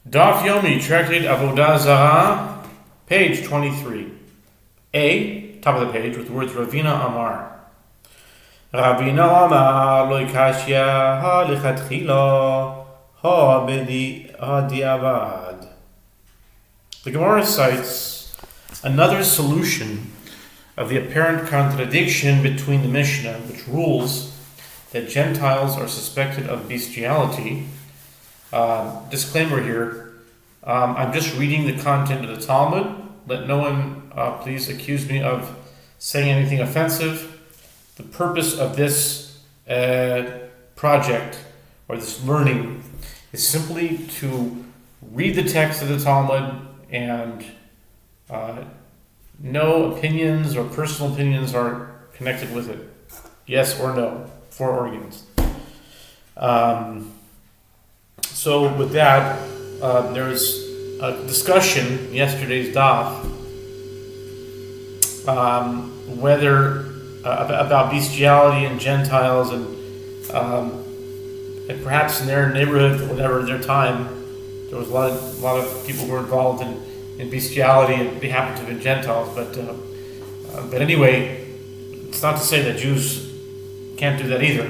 Daf Yomi, tractate Avodah Zarah, page 23. Top of the page, with the words Ravina Amar. Ravina Amar lo ikashya ha lechatchila ha diavad. The Gemara cites another solution of the apparent contradiction between the Mishnah, which rules that Gentiles are suspected of bestiality. Disclaimer here, I'm just reading the content of the Talmud. Let no one please accuse me of saying anything offensive. The purpose of this project, or this learning, is simply to read the text of the Talmud, and no opinions or personal opinions are connected with it. Yes or no, for or against. So with that, there's a discussion in yesterday's daf whether about bestiality and Gentiles, and perhaps in their neighborhood, whatever, their time, there was a lot of people who were involved in bestiality, and they happened to have been Gentiles. But anyway, it's not to say that Jews can't do that either.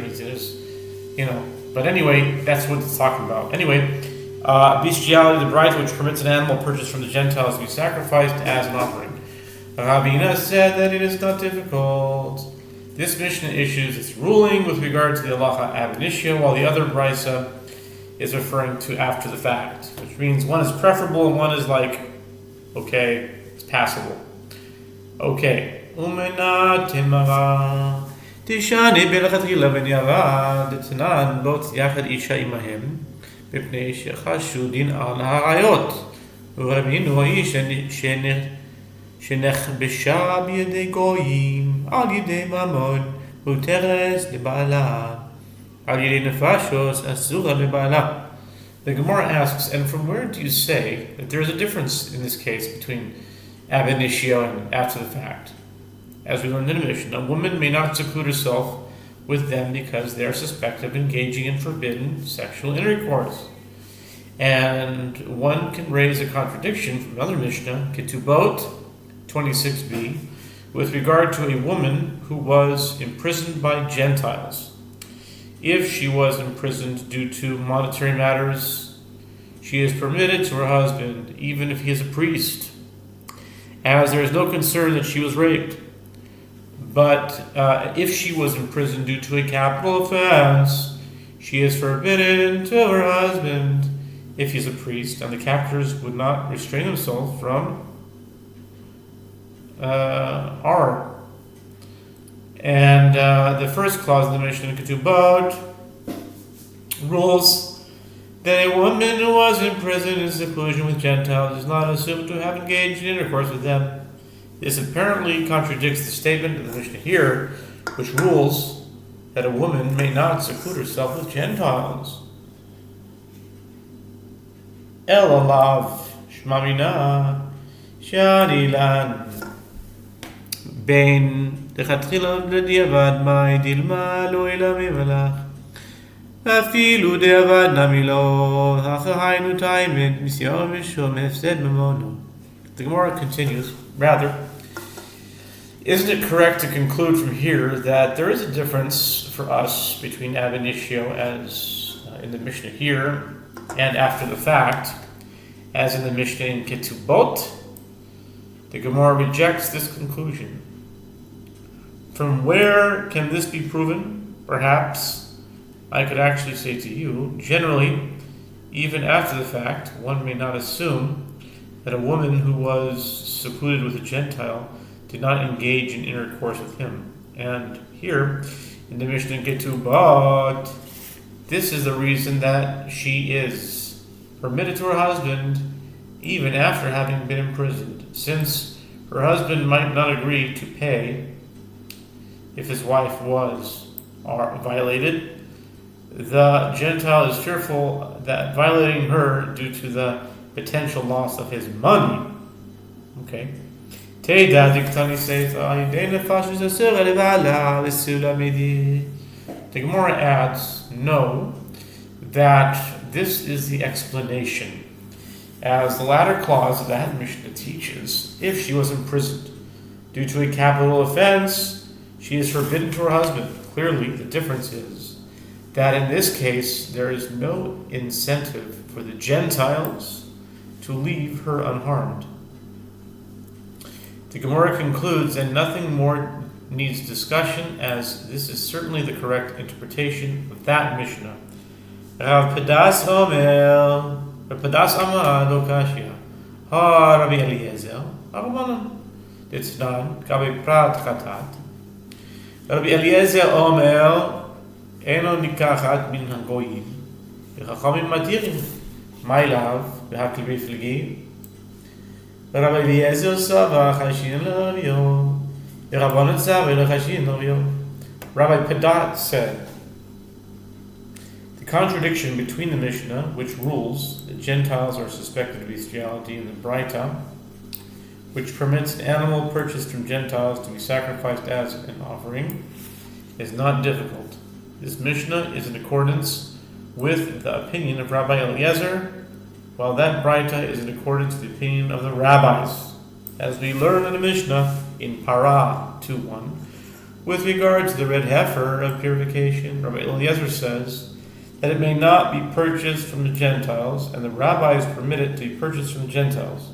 But anyway, that's what it's talking about. Anyway, bestiality, the bride which permits an animal purchased from the Gentiles to be sacrificed as an offering. Rabina said that it is not difficult. This Mishnah issues its ruling with regard to the halacha ab initio, while the other brisa is referring to after the fact, which means one is preferable and one is like, okay, it's passable. Okay. תשני בלכתחילה בדיעבד דתנן לא יחד אישה עמהם מפני שחשודין על הראיות ורבינו האיש שנכבשה בידי גויים על ידי ממון מותרת לבעלה על ידי נפשות אסורה לבעלה. The Gemara asks, and from where do you say that there is a difference in this case between ab initio and after the fact? As we learned in the Mishnah, a woman may not seclude herself with them because they are suspected of engaging in forbidden sexual intercourse. And one can raise a contradiction from another Mishnah, Ketubot 26b, with regard to a woman who was imprisoned by Gentiles. If she was imprisoned due to monetary matters, she is permitted to her husband, even if he is a priest, as there is no concern that she was raped. But if she was imprisoned due to a capital offense, she is forbidden to her husband if he is a priest, and the captors would not restrain themselves from R. And the first clause in the Mishnah in Ketubot rules that a woman who was imprisoned in seclusion with Gentiles is not assumed to have engaged in intercourse with them. This apparently contradicts the statement of the Mishnah here, which rules that a woman may not seclude herself with Gentiles. El alav shmamina shanilan bein dechatchila lediavad mai dilma lo ilami melach afilu deavad namilo hachahainu taimed misyom mishom hefsed mamono. The Gemara continues, rather, isn't it correct to conclude from here that there is a difference for us between ab initio, as in the Mishnah here, and after the fact, as in the Mishnah in Ketubot? The Gemara rejects this conclusion. From where can this be proven? Perhaps I could actually say to you, generally, even after the fact, one may not assume that a woman who was secluded with a Gentile did not engage in intercourse with him. And here, in the Mishnah in Ketubot, this is the reason that she is permitted to her husband even after having been imprisoned, since her husband might not agree to pay if his wife was violated. The Gentile is fearful that violating her due to the potential loss of his money. Okay. The Gemara adds, no, that this is the explanation. As the latter clause of that Mishnah teaches, if she was imprisoned due to a capital offense, she is forbidden to her husband. Clearly, the difference is that in this case, there is no incentive for the Gentiles to leave her unharmed. The Gemara concludes, and nothing more needs discussion, as this is certainly the correct interpretation of that Mishnah. Rav Padas Omer, Rav Padas Amar lo kashya, ha Rabbi Eliezer, Arabanan, Ditznan, Gabi Prat Chatat. Rabbi Eliezer Omer, Eno nikachat min hagoyim, v'chachamim matirim, ma'ilav, v'hakil b'filgi. Rabbi Eliezer Sava Chashin L'Ravio, Rabbanan Sava L'Chashin L'Ravio. Rabbi Padat said, the contradiction between the Mishnah, which rules that Gentiles are suspected of bestiality, and the Braita, which permits an animal purchased from Gentiles to be sacrificed as an offering, is not difficult. This Mishnah is in accordance with the opinion of Rabbi Eliezer, while that Braita is in accordance with the opinion of the rabbis, as we learn in the Mishnah in Parah 2:1. With regard to the red heifer of purification, Rabbi Eliezer says that it may not be purchased from the Gentiles, and the rabbis permit it to be purchased from the Gentiles.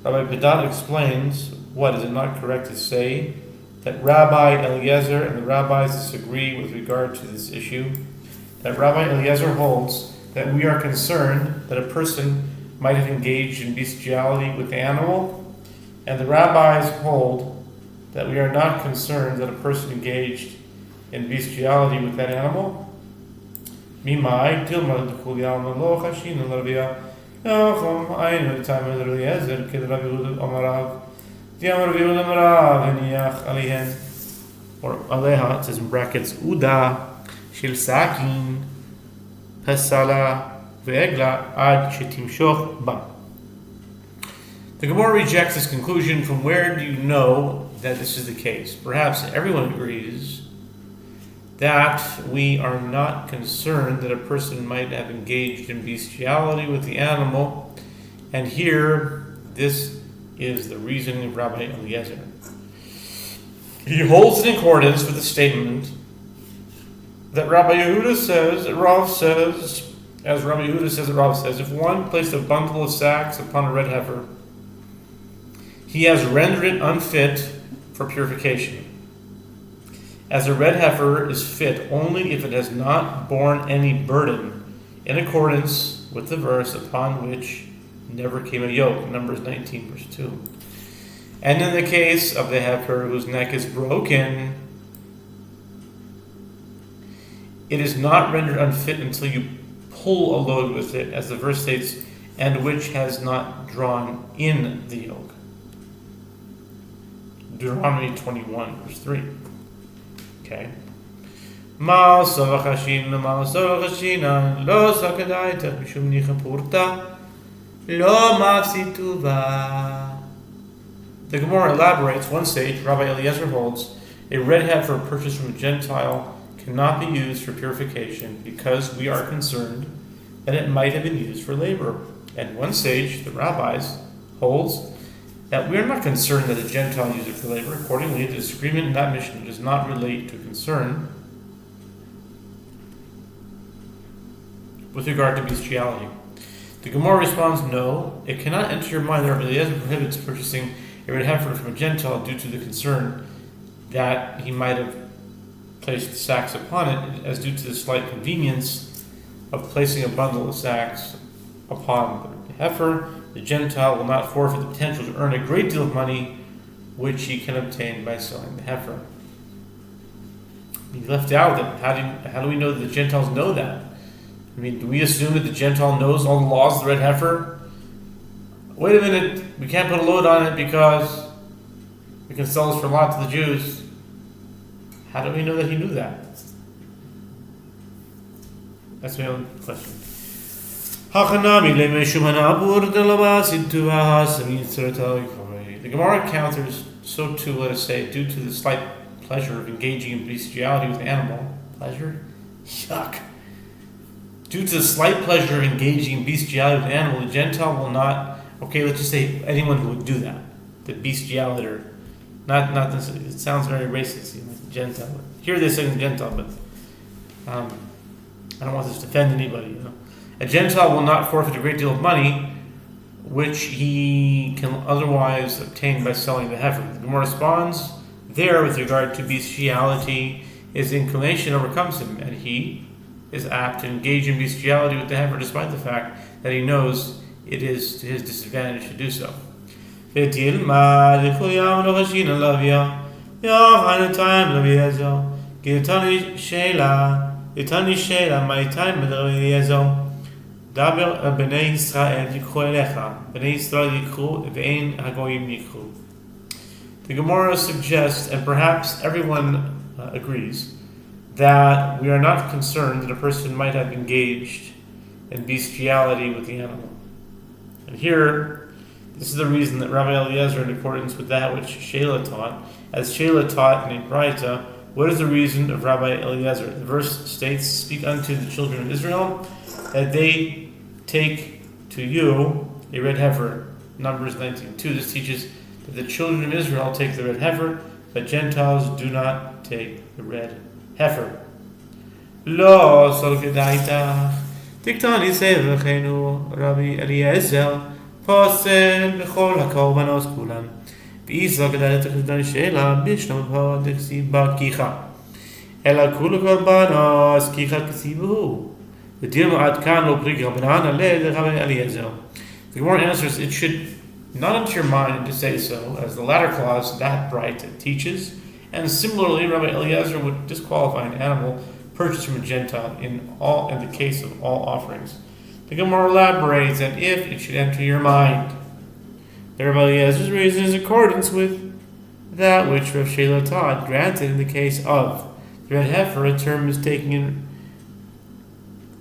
Rabbi Padat explains, what is it not correct to say that Rabbi Eliezer and the rabbis disagree with regard to this issue? That Rabbi Eliezer holds that we are concerned that a person might have engaged in bestiality with the animal, and the rabbis hold that we are not concerned that a person engaged in bestiality with that animal. Mimai tilma d'kuliam lo chashin l'ravia yachom ainu time of Eliezer kid Rabbi Yehuda Amarav Diamar Rabbi Yehuda Amarav v'niyach alihen, or aleha, it says in brackets uda shel sakin Pesala ve'egla ad shetimshoch ba. The Gemara rejects this conclusion. From where do you know that this is the case? Perhaps everyone agrees that we are not concerned that a person might have engaged in bestiality with the animal, and here this is the reasoning of Rabbi Eliezer. He holds in accordance with the statement that Rabbi Yehuda says, that Rav says, as Rabbi Yehuda says, that Rav says, if one placed a bundle of sacks upon a red heifer, he has rendered it unfit for purification, as a red heifer is fit only if it has not borne any burden, in accordance with the verse upon which never came a yoke, Numbers 19, verse 2. And in the case of the heifer whose neck is broken, it is not rendered unfit until you pull a load with it, as the verse states, and which has not drawn in the yoke. Deuteronomy 21, verse 3. Okay. Mal savachashin, mal savachashina, lo sakadaita, mishum nichapurta, lo mafsituva. The Gemara elaborates, one sage, Rabbi Eliezer holds, a red heifer purchased from a Gentile cannot be used for purification because we are concerned that it might have been used for labor. And one sage, the rabbis, holds that we are not concerned that a Gentile used it for labor. Accordingly, the disagreement in that Mishnah does not relate to concern with regard to bestiality. The Gemara responds, no, it cannot enter your mind that Rabbi Eliezer prohibits purchasing a red heifer from a Gentile due to the concern that he might have placed sacks upon it, as due to the slight convenience of placing a bundle of sacks upon the heifer. The Gentile will not forfeit the potential to earn a great deal of money, which he can obtain by selling the heifer. He left out that. How do we know that the Gentiles know that? I mean, do we assume that the Gentile knows all the laws of the red heifer? Wait a minute, we can't put a load on it because we can sell this for a lot to the Jews. How do we know that he knew that? That's my own question. The Gemara counters, so too, let us say, due to the slight pleasure of engaging in bestiality with an animal. Pleasure? Yuck. Due to the slight pleasure of engaging in bestiality with an animal, the Gentile will not. Okay, let's just say anyone who would do that, the bestiality, or not necessarily. It sounds very racist, Gentile. Here they say Gentile, but I don't want this to offend anybody. A Gentile will not forfeit a great deal of money, which he can otherwise obtain by selling the heifer. The Gemara responds there with regard to bestiality, his inclination overcomes him, and he is apt to engage in bestiality with the heifer despite the fact that he knows it is to his disadvantage to do so. בני ישראל יקחו אליך, בני ישראל יקחו ואין הגויים יקחו. The Gemara suggests, and perhaps everyone agrees, that we are not concerned that a person might have engaged in bestiality with the animal. And here, this is the reason that Rabbi Eliezer, in accordance with that which Sheila taught, as Sheila taught in a Braita, what is the reason of Rabbi Eliezer? The verse states, "Speak unto the children of Israel that they take to you a red heifer." Numbers 19:2. This teaches that the children of Israel take the red heifer, but Gentiles do not take the red heifer. Lo sol kedaita tiktani sevechenu Rabbi Eliezer posel bechol hakorbanos kulam v'isa kedaita tiktani sheila bishlam ha diksi ba kicha ela kulu korbanos kicha kisibu. The Gemara answers, it should not enter your mind to say so, as the latter clause, that Braita teaches, and similarly, Rabbi Eliezer would disqualify an animal purchased from a Gentile in the case of all offerings. The Gemara elaborates that if it should enter your mind, the Rabbi Eliezer's reason is in accordance with that which Rav Sheila taught. Granted, in the case of the red heifer, a term is taken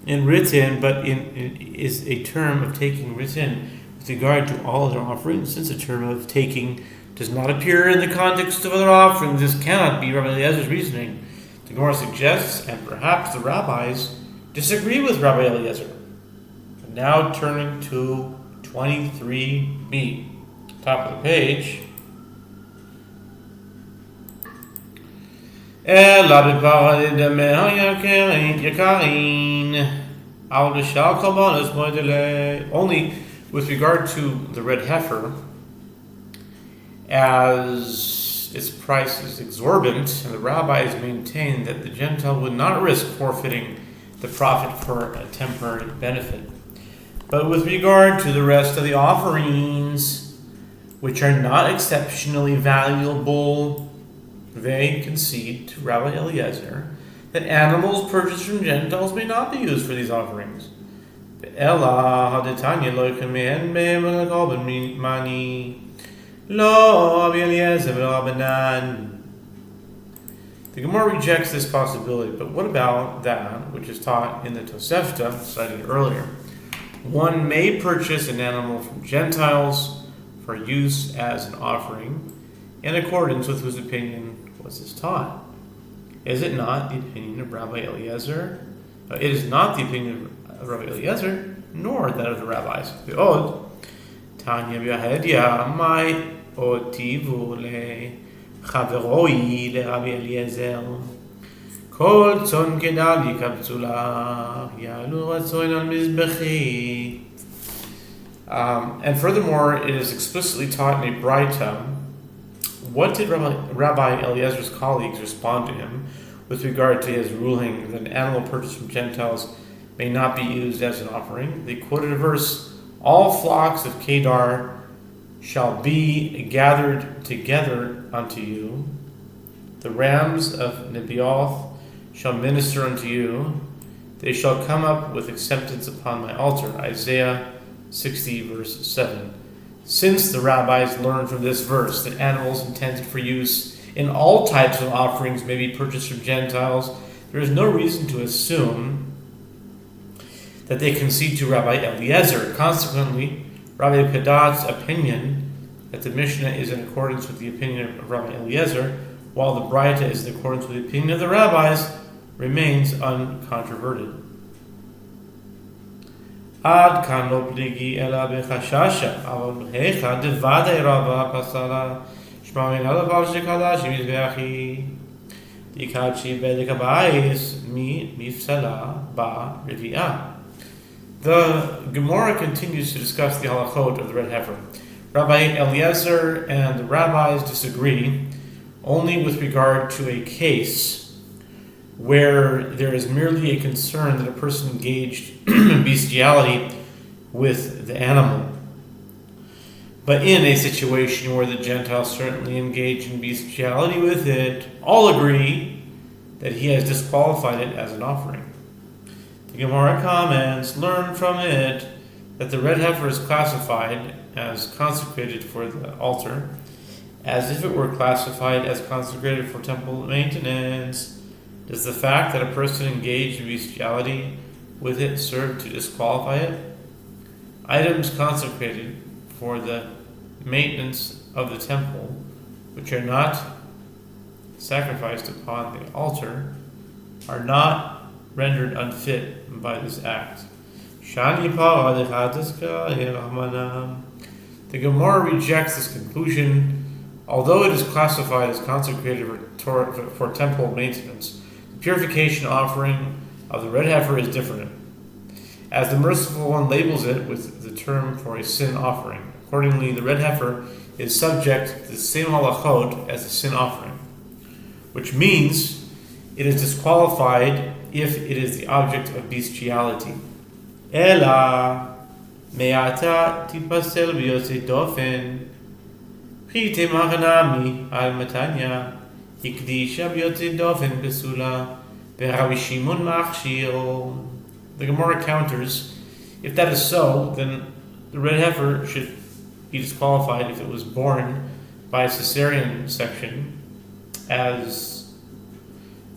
in written, but is a term of taking written with regard to all other offerings. Since a term of taking does not appear in the context of other offerings, this cannot be Rabbi Eliezer's reasoning. The Gemara suggests, and perhaps the rabbis disagree with Rabbi Eliezer. Now turning to 23b, top of the page. Only with regard to the red heifer, as its price is exorbitant, and the rabbis maintain that the Gentile would not risk forfeiting the profit for a temporary benefit. But with regard to the rest of the offerings, which are not exceptionally valuable, they concede to Rabbi Eliezer that animals purchased from Gentiles may not be used for these offerings. The Gemara rejects this possibility, but what about that which is taught in the Tosefta, cited earlier? One may purchase an animal from Gentiles for use as an offering, in accordance with whose opinion was this taught. Is it not the opinion of Rabbi Eliezer? It is not the opinion of Rabbi Eliezer, nor that of the rabbis. Ve'od, Tanya b'Yahedya, my otivu lechaveroi leRabbi Eliezer. Kol tzon kedal yikabtzu lach, ya'alu ratzoin al mizbechi. And furthermore, it is explicitly taught in a Braita. What did Rabbi Eliezer's colleagues respond to him with regard to his ruling that an animal purchased from Gentiles may not be used as an offering? They quoted a verse, "All flocks of Kedar shall be gathered together unto you. The rams of Nebaioth shall minister unto you. They shall come up with acceptance upon my altar." Isaiah 60, verse 7. Since the rabbis learned from this verse that animals intended for use in all types of offerings may be purchased from Gentiles, there is no reason to assume that they concede to Rabbi Eliezer. Consequently, Rabbi Padat's opinion that the Mishnah is in accordance with the opinion of Rabbi Eliezer, while the Braita is in accordance with the opinion of the rabbis, remains uncontroverted. עד כאן לא פליגי אלא בחששה, אבל היכא דוודאי רבה פסלה, שמע מן הדבר שקדש מזבחי. דיקדשי בדק הבייס מפסלה ברביעה. The Gemara continues to discuss the halachot of the red heifer. Rabbi Eliezer and the rabbis disagree only with regard to a case where there is merely a concern that a person engaged in bestiality with the animal. But in a situation where the Gentiles certainly engage in bestiality with it, all agree that he has disqualified it as an offering. The Gemara comments, learn from it that the red heifer is classified as consecrated for the altar, as if it were classified as consecrated for temple maintenance. Does the fact that a person engaged in bestiality with it serve to disqualify it? Items consecrated for the maintenance of the temple, which are not sacrificed upon the altar, are not rendered unfit by this act. The Gemara rejects this conclusion. Although it is classified as consecrated for temple maintenance, the purification offering of the red heifer is different, as the Merciful One labels it with the term for a sin offering. Accordingly, the red heifer is subject to the same halachot as a sin offering, which means it is disqualified if it is the object of bestiality. Ela me'ata tipasel b'yosei dofen Chite machanami al matanya hikdisha b'yosei dofen pesula v'Rabbi Shimon machshiro. The Gemara counters, if that is so, then the red heifer should be disqualified if it was born by a cesarean section, as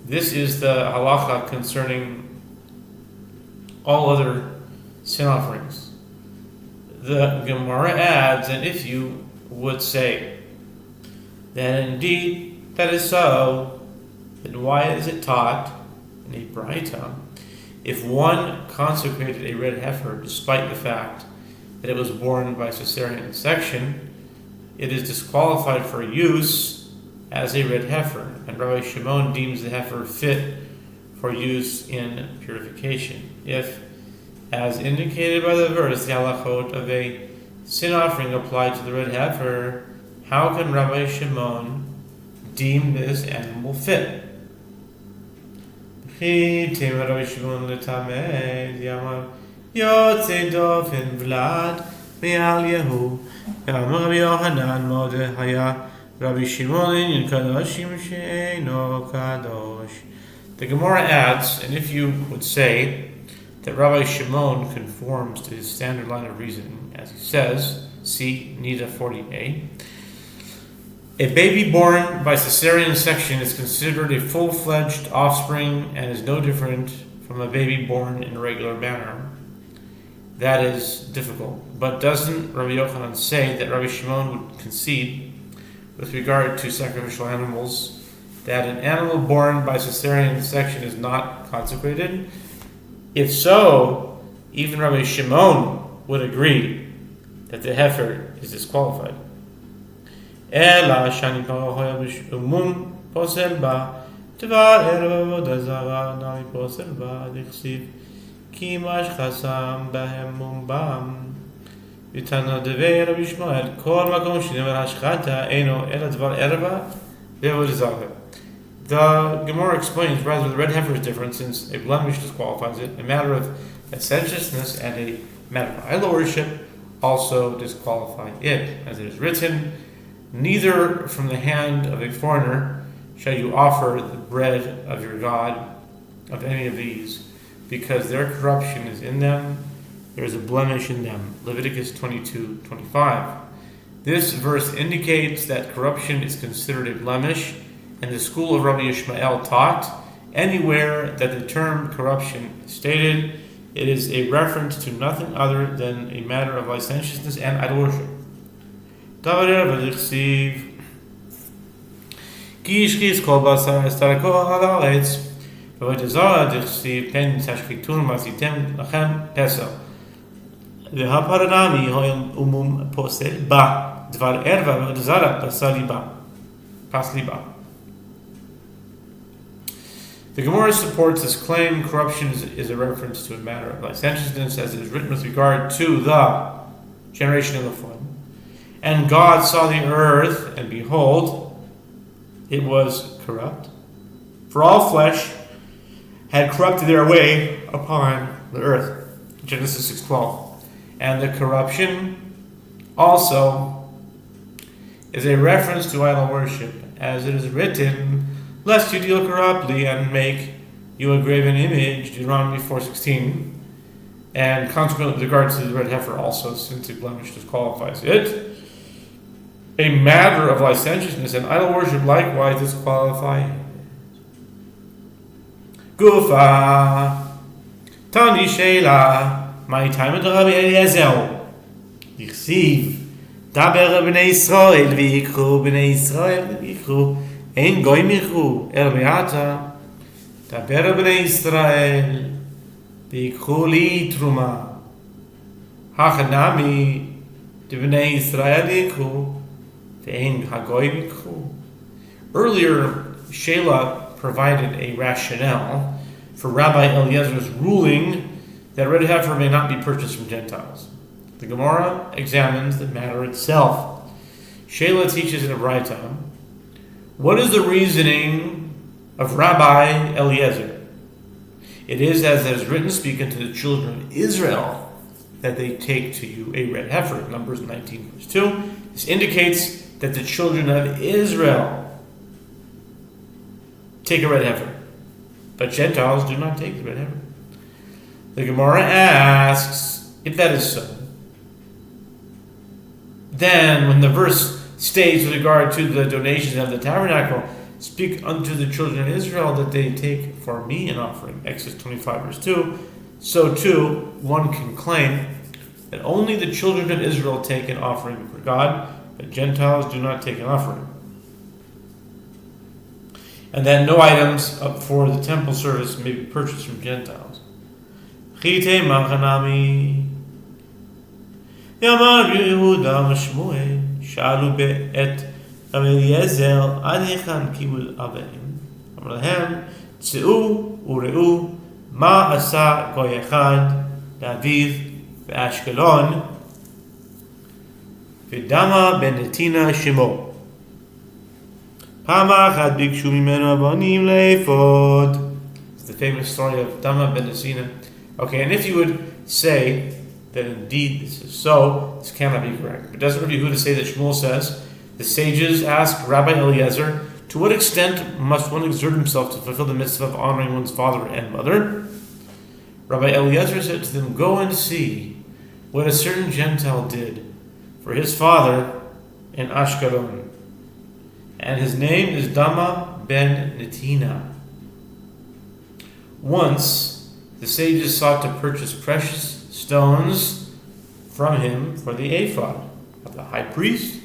this is the halacha concerning all other sin offerings. The Gemara adds, and if you would say that indeed that is so, then why is it taught in a Braita if one consecrated a red heifer despite the fact that it was born by cesarean section, it is disqualified for use as a red heifer, and Rabbi Shimon deems the heifer fit for use in purification. If, as indicated by the verse, the halachot of a sin offering applied to the red heifer, how can Rabbi Shimon deem this animal fit? Rabbi Shimon letamed yamar yotzei dofen vlad me'al Yehu yamar Rabbi Yochanan modeh haya Rabbi Shimon in Chadash she'eino kadosh. The Gemara adds, and if you would say that Rabbi Shimon conforms to his standard line of reasoning, as he says, see Nida 40a, a baby born by cesarean section is considered a full-fledged offspring and is no different from a baby born in a regular manner. That is difficult. But doesn't Rabbi Yochanan say that Rabbi Shimon would concede, with regard to sacrificial animals, that an animal born by cesarean section is not consecrated? If so, even Rabbi Shimon would agree that the heifer is disqualified. Ela shani parachoya b'shumum posel ba tvar erev avodah Zarah nami posel ba dichsiv ki mash chasam bahem mumbam v'tana devei Rabbi Shmuel kol makom shnemer hashchata eino ela tvar ereva v'avodah Zarah. The Gemara explains, rather, the red heifer is different, since a blemish disqualifies it. A matter of licentiousness and a matter of idol worship also disqualify it. As it is written, neither from the hand of a foreigner shall you offer the bread of your God of any of these, because their corruption is in them, there is a blemish in them. Leviticus 22:25. This verse indicates that corruption is considered a blemish, and the school of Rabbi Yishmael taught, anywhere that the term corruption is stated, it is a reference to nothing other than a matter of licentiousness and idol worship. והפרנמי umum posel ba dvar erva Zarah pas liba. The Gemara supports this claim. Corruption is a reference to a matter of licentiousness, as it is written with regard to the generation of the flood. And God saw the earth, and behold, it was corrupt. For all flesh had corrupted their way upon the earth. Genesis 6:12. And the corruption also is a reference to idol worship, as it is written, lest you deal corruptly and make you a graven image, Deuteronomy 4:16. And consequently, with regard to the red heifer also, since a blemish disqualifies it. A matter of licentiousness and idol worship likewise disqualify it. Gufa Tani Sheila my time at Rabbi Eliezer Yichsiv Daber b'nei Yisrael v'yikru b'nei Yisrael v'yikru ein goy michu beata Daber b'nei Yisrael v'yikru li truma hachanami b'nei Yisrael v'yikru ve'ein hagoy michu. Earlier, Sheila provided a rationale for Rabbi Eliezer's ruling that red heifer may not be purchased from Gentiles. The Gemara examines the matter itself. Sheila teaches in a Braita, what is the reasoning of Rabbi Eliezer? It is, as it is written, speak unto the children of Israel, that they take to you a red heifer. Numbers 19 verse 2. This indicates that the children of Israel take a red heifer, but Gentiles do not take the red heifer. The Gemara asks, if that is so, then when the verse states with regard to the donations of the tabernacle, speak unto the children of Israel that they take for me an offering, Exodus 25 verse 2, so too one can claim that only the children of Israel take an offering for God, but Gentiles do not take an offering. And that no items for the temple service may be purchased from Gentiles. Chite machanami Yamar Yehuda Mashmuel Shalu be'et Rabbi Eliezer Ad hechan kibul aveim Amar lahem Tzeu ureu ma asa goy echad Daviv ve'Ashkelon ve'dama ben Netina shemo It's the famous story of Dama ben Netina. Okay, and if you would say that indeed this is so, this cannot be correct. But doesn't Rabbi Yehuda say that Shmuel says, the sages ask Rabbi Eliezer, to what extent must one exert himself to fulfill the mitzvah of honoring one's father and mother? Rabbi Eliezer said to them, go and see what a certain Gentile did for his father in Ashkelon. And his name is Dama ben Netina. Once, the sages sought to purchase precious stones from him for the ephod of the high priest